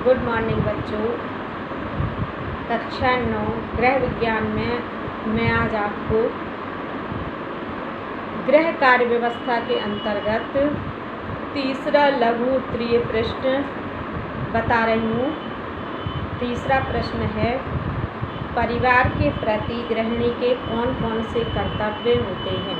Good morning बच्चों। कक्षा 9 गृह विज्ञान में मैं आज आपको गृह कार्य व्यवस्था के अंतर्गत तीसरा लघु उत्तरीय प्रश्न बता रही हूँ। तीसरा प्रश्न है, परिवार के प्रति गृहिणी के कौन कौन से कर्तव्य होते हैं।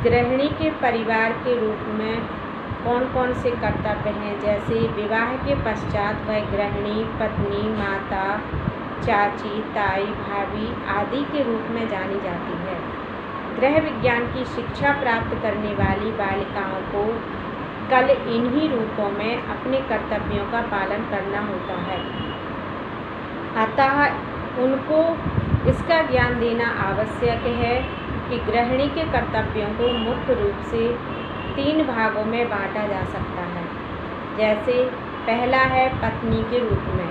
गृहिणी के परिवार के रूप में कौन कौन से कर्तव्य हैं, जैसे विवाह के पश्चात वह गृहिणी, पत्नी, माता, चाची, ताई, भाभी आदि के रूप में जानी जाती है। गृह विज्ञान की शिक्षा प्राप्त करने वाली बालिकाओं को कल इन्हीं रूपों में अपने कर्तव्यों का पालन करना होता है, अतः उनको इसका ज्ञान देना आवश्यक है कि गृहिणी के कर्तव्यों को मुख्य रूप से 3 भागों में बांटा जा सकता है। जैसे पहला है पत्नी के रूप में।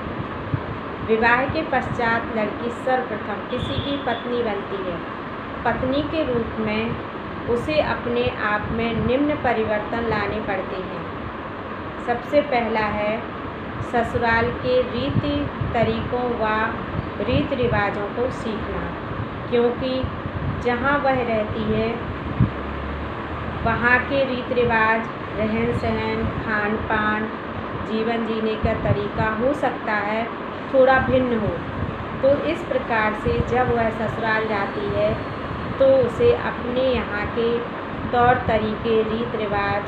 विवाह के पश्चात लड़की सर्वप्रथम किसी की पत्नी बनती है। पत्नी के रूप में उसे अपने आप में निम्न परिवर्तन लाने पड़ते हैं। सबसे पहला है ससुराल के रीति तरीकों व रीति रिवाजों को सीखना, क्योंकि जहाँ वह रहती है वहाँ के रीति रिवाज, रहन सहन, खान पान, जीवन जीने का तरीका हो सकता है थोड़ा भिन्न हो। तो इस प्रकार से जब वह ससुराल जाती है तो उसे अपने यहाँ के तौर तरीके, रीति रिवाज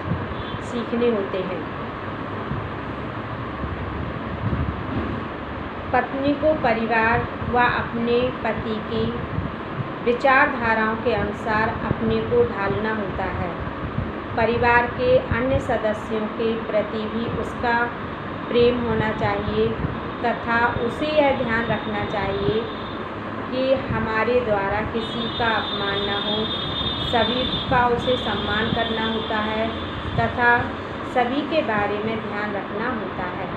सीखने होते हैं। पत्नी को परिवार व अपने पति की विचारधाराओं के अनुसार अपने को ढालना होता है। परिवार के अन्य सदस्यों के प्रति भी उसका प्रेम होना चाहिए तथा उसे यह ध्यान रखना चाहिए कि हमारे द्वारा किसी का अपमान न हो। सभी का उसे सम्मान करना होता है तथा सभी के बारे में ध्यान रखना होता है।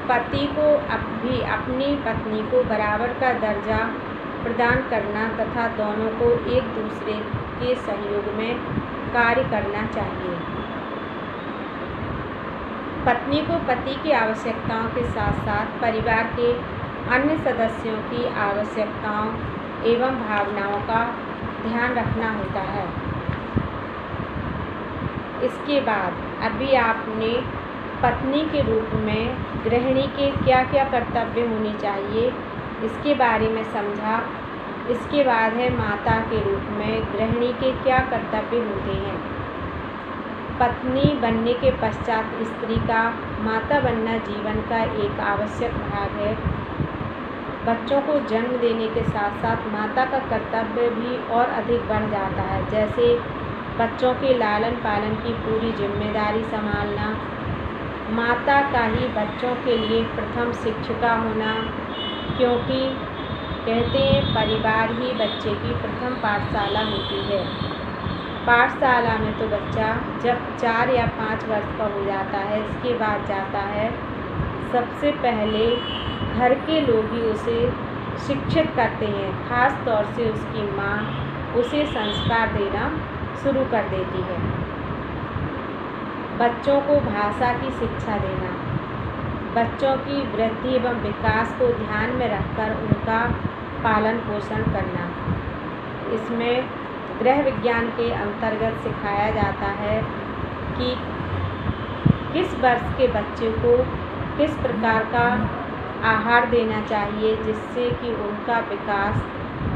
पति को भी अपनी पत्नी को बराबर का दर्जा प्रदान करना तथा दोनों को एक दूसरे के सहयोग में कार्य करना चाहिए। पत्नी को पति की आवश्यकताओं के साथ साथ परिवार के अन्य सदस्यों की आवश्यकताओं एवं भावनाओं का ध्यान रखना होता है। इसके बाद अभी आपने पत्नी के रूप में गृहिणी के क्या क्या कर्तव्य होने चाहिए इसके बारे में समझा। इसके बाद है माता के रूप में गृहिणी के क्या कर्तव्य होते हैं। पत्नी बनने के पश्चात स्त्री का माता बनना जीवन का एक आवश्यक भाग है। बच्चों को जन्म देने के साथ साथ माता का कर्तव्य भी और अधिक बढ़ जाता है, जैसे बच्चों के लालन पालन की पूरी जिम्मेदारी संभालना, माता का ही बच्चों के लिए प्रथम शिक्षिका होना, क्योंकि कहते हैं परिवार ही बच्चे की प्रथम पाठशाला होती है। पाठशाला में तो बच्चा जब 4 या 5 वर्ष का हो जाता है, इसके बाद जाता है, सबसे पहले घर के लोग ही उसे शिक्षित करते हैं। खास तौर से उसकी माँ उसे संस्कार देना शुरू कर देती है। बच्चों को भाषा की शिक्षा देना, बच्चों की वृद्धि एवं विकास को ध्यान में रखकर उनका पालन पोषण करना। इसमें गृह विज्ञान के अंतर्गत सिखाया जाता है कि किस वर्ष के बच्चे को किस प्रकार का आहार देना चाहिए, जिससे कि उनका विकास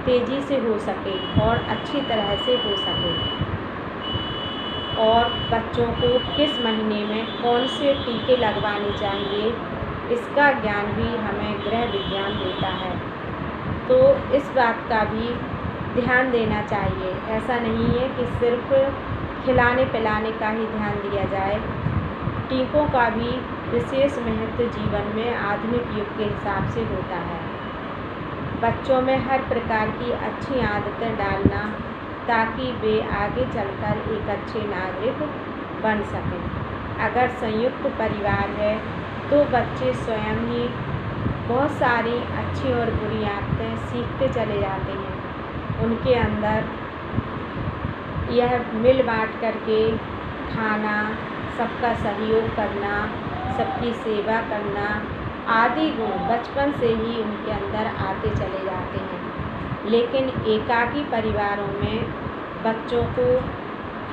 तेज़ी से हो सके और अच्छी तरह से हो सके, और बच्चों को किस महीने में कौन से टीके लगवाने चाहिए, इसका ज्ञान भी हमें गृह विज्ञान देता है। तो इस बात का भी ध्यान देना चाहिए। ऐसा नहीं है कि सिर्फ खिलाने पिलाने का ही ध्यान दिया जाए। टीकों का भी विशेष महत्व जीवन में आधुनिक युग के हिसाब से होता है। बच्चों में हर प्रकार की अच्छी आदतें डालना ताकि वे आगे चलकर एक अच्छे नागरिक बन सकें। अगर संयुक्त परिवार है तो बच्चे स्वयं ही बहुत सारी अच्छी और बुरी आदतें सीखते चले जाते हैं। उनके अंदर यह मिल बाँट करके खाना, सबका सहयोग करना, सबकी सेवा करना आदि गुण बचपन से ही उनके अंदर आते चले जाते हैं। लेकिन एकाकी परिवारों में बच्चों को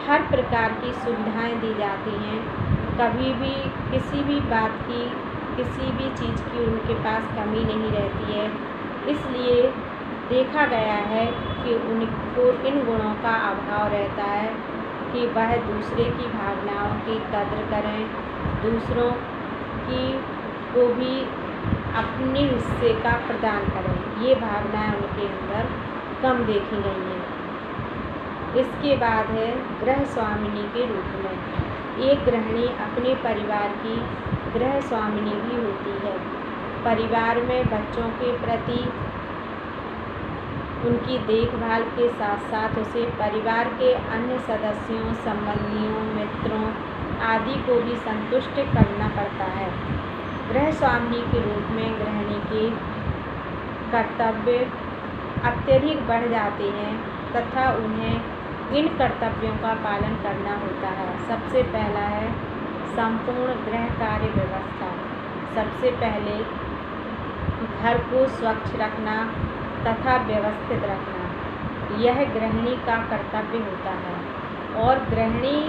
हर प्रकार की सुविधाएं दी जाती हैं। कभी भी किसी भी बात की, किसी भी चीज़ की उनके पास कमी नहीं रहती है। इसलिए देखा गया है कि उनको इन गुणों का अभाव रहता है कि वह दूसरे की भावनाओं की कद्र करें, दूसरों की को भी अपने हिस्से का प्रदान करें। ये भावनाएं उनके अंदर कम देखी गई हैं। इसके बाद है गृह स्वामिनी के रूप में। एक गृहिणी अपने परिवार की गृह स्वामिनी भी होती है। परिवार में बच्चों के प्रति उनकी देखभाल के साथ साथ उसे परिवार के अन्य सदस्यों, संबंधियों, मित्रों आदि को भी संतुष्ट करना पड़ता है। गृह स्वामिनी के रूप में गृहिणी के कर्तव्य अत्यधिक बढ़ जाते हैं तथा उन्हें इन कर्तव्यों का पालन करना होता है। सबसे पहला है संपूर्ण गृह कार्य व्यवस्था। सबसे पहले घर को स्वच्छ रखना तथा व्यवस्थित रखना यह गृहिणी का कर्तव्य होता है। और गृहिणी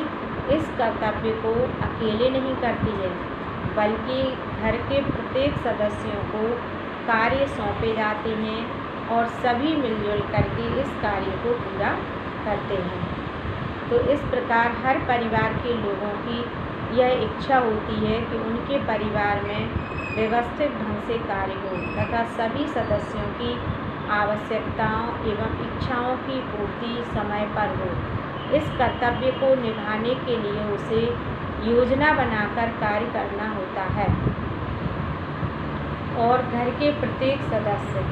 इस कर्तव्य को अकेले नहीं करती है, बल्कि घर के प्रत्येक सदस्यों को कार्य सौंपे जाते हैं और सभी मिलजुल करके इस कार्य को पूरा करते हैं। तो इस प्रकार हर परिवार के लोगों की यह इच्छा होती है कि उनके परिवार में व्यवस्थित ढंग से कार्य हो तथा सभी सदस्यों की आवश्यकताओं एवं इच्छाओं की पूर्ति समय पर हो। इस कर्तव्य को निभाने के लिए उसे योजना बनाकर कार्य करना होता है। और घर के प्रत्येक सदस्य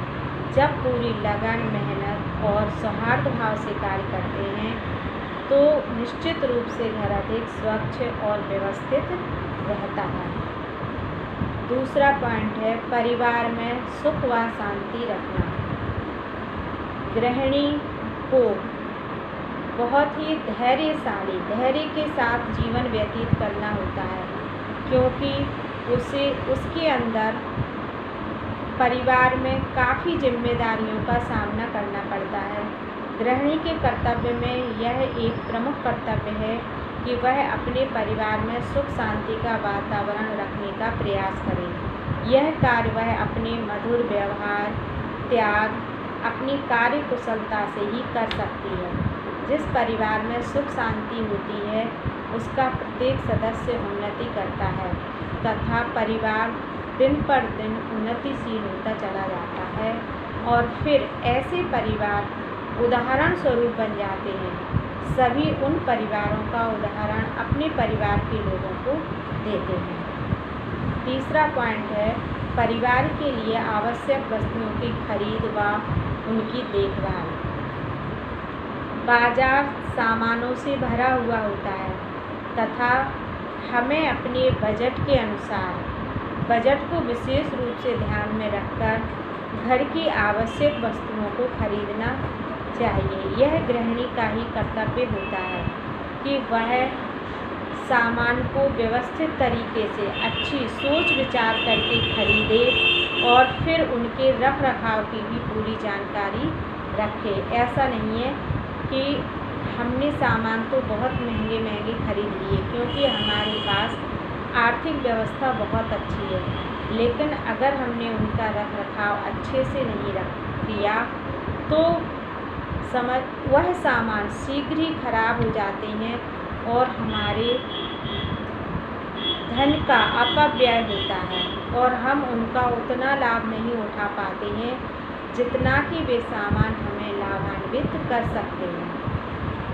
जब पूरी लगन, मेहनत और सौहार्द भाव से कार्य करते हैं तो निश्चित रूप से घर अधिक स्वच्छ और व्यवस्थित रहता है। दूसरा पॉइंट है परिवार में सुख व शांति रखना। गृहिणी को बहुत ही धैर्य के साथ जीवन व्यतीत करना होता है, क्योंकि उसके अंदर परिवार में काफ़ी जिम्मेदारियों का सामना करना पड़ता है। गृहिणी के कर्तव्य में यह एक प्रमुख कर्तव्य है कि वह अपने परिवार में सुख शांति का वातावरण रखने का प्रयास करे। यह कार्य वह अपने मधुर व्यवहार, त्याग, अपनी कार्य कुशलता से ही कर सकती है। जिस परिवार में सुख शांति होती है उसका प्रत्येक सदस्य उन्नति करता है तथा परिवार दिन पर दिन उन्नतिशील होता चला जाता है और फिर ऐसे परिवार उदाहरण स्वरूप बन जाते हैं। सभी उन परिवारों का उदाहरण अपने परिवार के लोगों को देते हैं। तीसरा पॉइंट है परिवार के लिए आवश्यक वस्तुओं की खरीद व उनकी देखभाल। बाजार सामानों से भरा हुआ होता है तथा हमें अपने बजट के अनुसार बजट को विशेष रूप से ध्यान में रखकर घर की आवश्यक वस्तुओं को खरीदना चाहिए। यह गृहिणी का ही कर्तव्य होता है कि वह सामान को व्यवस्थित तरीके से अच्छी सोच विचार करके खरीदे और फिर उनके रख रखाव की भी पूरी जानकारी रखे। ऐसा नहीं है कि हमने सामान तो बहुत महंगे खरीद लिए क्योंकि हमारे पास आर्थिक व्यवस्था बहुत अच्छी है, लेकिन अगर हमने उनका रख रखाव अच्छे से नहीं किया तो वह सामान शीघ्र ही खराब हो जाते हैं और हमारे धन का अपव्यय होता है और हम उनका उतना लाभ नहीं उठा पाते हैं जितना कि वे सामान हमें लाभान्वित कर सकते हैं।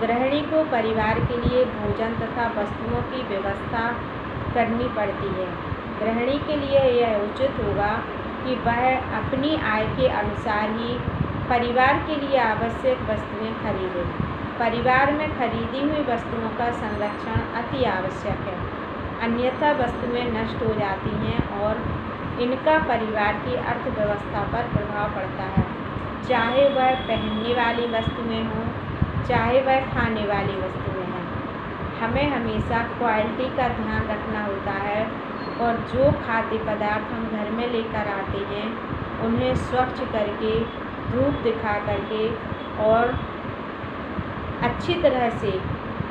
गृहिणी को परिवार के लिए भोजन तथा वस्तुओं की व्यवस्था करनी पड़ती है। गृहिणी के लिए यह उचित होगा कि वह अपनी आय के अनुसार ही परिवार के लिए आवश्यक वस्तुएं खरीदे। परिवार में खरीदी हुई वस्तुओं का संरक्षण अति आवश्यक है, अन्यथा वस्तुएं नष्ट हो जाती हैं और इनका परिवार की अर्थव्यवस्था पर प्रभाव पड़ता है। चाहे वह पहनने वाली वस्तुएं हों चाहे वह खाने वाली वस्तुएं हैं। हमें हमेशा क्वालिटी का ध्यान रखना होता है और जो खाद्य पदार्थ हम घर में लेकर आते हैं उन्हें स्वच्छ करके, धूप दिखा करके और अच्छी तरह से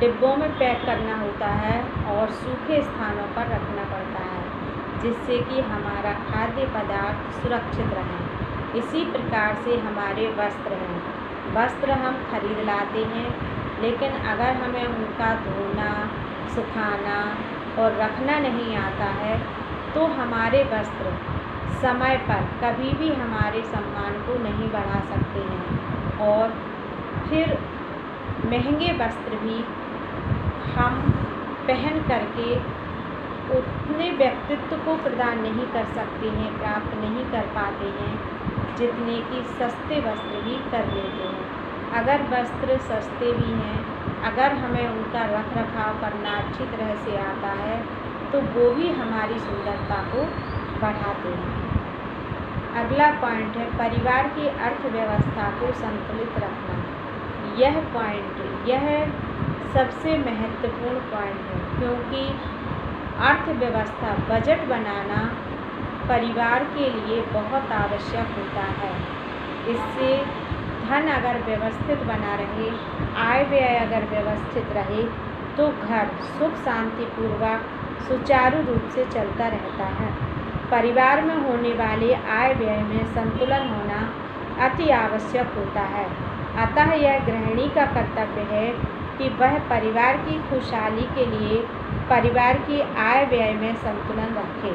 डिब्बों में पैक करना होता है और सूखे स्थानों पर रखना पड़ता है, जिससे कि हमारा खाद्य पदार्थ सुरक्षित रहें। इसी प्रकार से हमारे वस्त्र हैं। वस्त्र हम खरीद लाते हैं, लेकिन अगर हमें उनका धोना, सुखाना और रखना नहीं आता है तो हमारे वस्त्र समय पर कभी भी हमारे सम्मान को नहीं बढ़ा सकते हैं और फिर महंगे वस्त्र भी हम पहन करके उतने व्यक्तित्व को प्रदान नहीं कर सकते हैं, प्राप्त नहीं कर पाते हैं जितने कि सस्ते वस्त्र भी कर लेते हैं। अगर वस्त्र सस्ते भी हैं, अगर हमें उनका रख रखाव करना अच्छी तरह से आता है तो वो भी हमारी सुंदरता को बढ़ाते हैं। अगला पॉइंट है परिवार की अर्थव्यवस्था को संतुलित रखना। यह सबसे महत्वपूर्ण पॉइंट है, क्योंकि अर्थव्यवस्था, बजट बनाना परिवार के लिए बहुत आवश्यक होता है। इससे धन अगर व्यवस्थित बना रहे, आय व्यय अगर व्यवस्थित रहे तो घर सुख शांतिपूर्वक सुचारू रूप से चलता रहता है। परिवार में होने वाले आय व्यय में संतुलन होना अति आवश्यक होता है। अतः यह गृहिणी का कर्तव्य है कि वह परिवार की खुशहाली के लिए परिवार की आय व्यय में संतुलन रखे।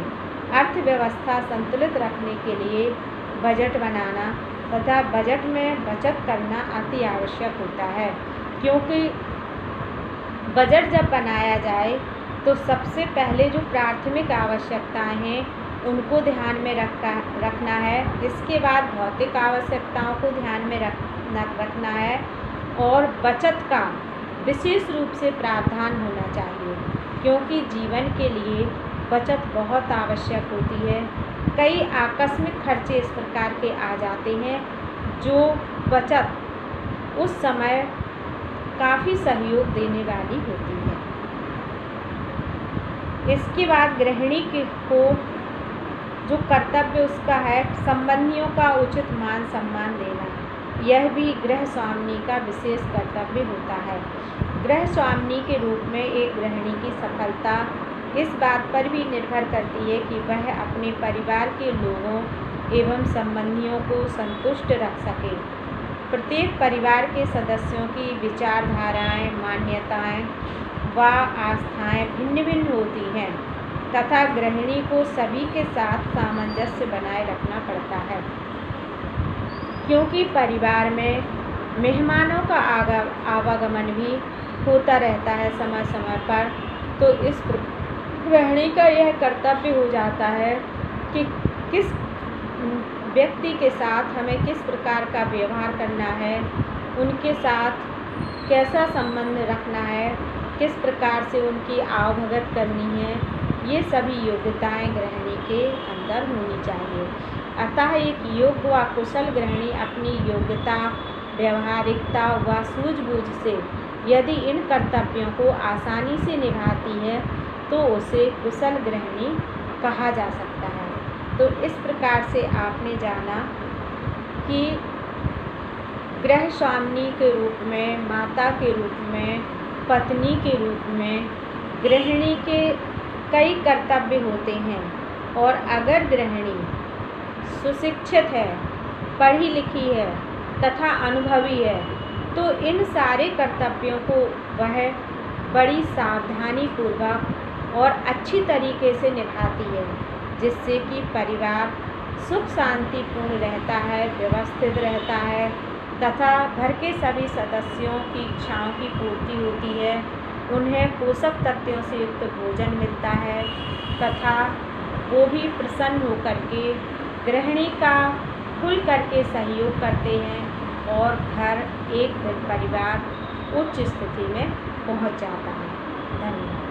अर्थव्यवस्था संतुलित रखने के लिए बजट बनाना तथा बजट में बचत करना अति आवश्यक होता है, क्योंकि बजट जब बनाया जाए तो सबसे पहले जो प्राथमिक आवश्यकताएं हैं उनको ध्यान में रखना है। इसके बाद भौतिक आवश्यकताओं को ध्यान में रखना है और बचत का विशेष रूप से प्रावधान होना चाहिए, क्योंकि जीवन के लिए बचत बहुत आवश्यक होती है। कई आकस्मिक खर्चे इस प्रकार के आ जाते हैं जो बचत उस समय काफ़ी सहयोग देने वाली होती है। इसके बाद गृहिणी को जो कर्तव्य उसका है संबंधियों का उचित मान सम्मान देना, यह भी गृह स्वामिनी का विशेष कर्तव्य होता है। गृह स्वामिनी के रूप में एक गृहिणी की सफलता इस बात पर भी निर्भर करती है कि वह अपने परिवार के लोगों एवं संबंधियों को संतुष्ट रख सके। प्रत्येक परिवार के सदस्यों की विचारधाराएं, मान्यताएं व आस्थाएं भिन्न भिन्न होती हैं तथा गृहिणी को सभी के साथ सामंजस्य बनाए रखना पड़ता है, क्योंकि परिवार में मेहमानों का आवागमन भी होता रहता है समय समय पर। तो इस गृहिणी का यह कर्तव्य हो जाता है कि किस व्यक्ति के साथ हमें किस प्रकार का व्यवहार करना है, उनके साथ कैसा संबंध रखना है, किस प्रकार से उनकी आवभगत करनी है, ये सभी योग्यताएं गृहिणी के अंदर होनी चाहिए। अतः एक योग्य व कुशल गृहिणी अपनी योग्यता, व्यवहारिकता व सूझबूझ से यदि इन कर्तव्यों को आसानी से निभाती है तो उसे कुशल गृहिणी कहा जा सकता है। तो इस प्रकार से आपने जाना कि गृह स्वामिनी के रूप में, माता के रूप में, पत्नी के रूप में गृहिणी के कई कर्तव्य होते हैं, और अगर गृहिणी सुशिक्षित है, पढ़ी लिखी है तथा अनुभवी है तो इन सारे कर्तव्यों को वह बड़ी सावधानी पूर्वक और अच्छी तरीके से निभाती है, जिससे कि परिवार सुख शांतिपूर्ण रहता है, व्यवस्थित रहता है तथा घर के सभी सदस्यों की इच्छाओं की पूर्ति होती है। उन्हें पोषक तत्वों से युक्त भोजन मिलता है तथा वो भी प्रसन्न होकर के गृहिणी का खुल करके सहयोग करते हैं और घर एक दिन परिवार उच्च स्थिति में पहुंच जाता है। धन्यवाद।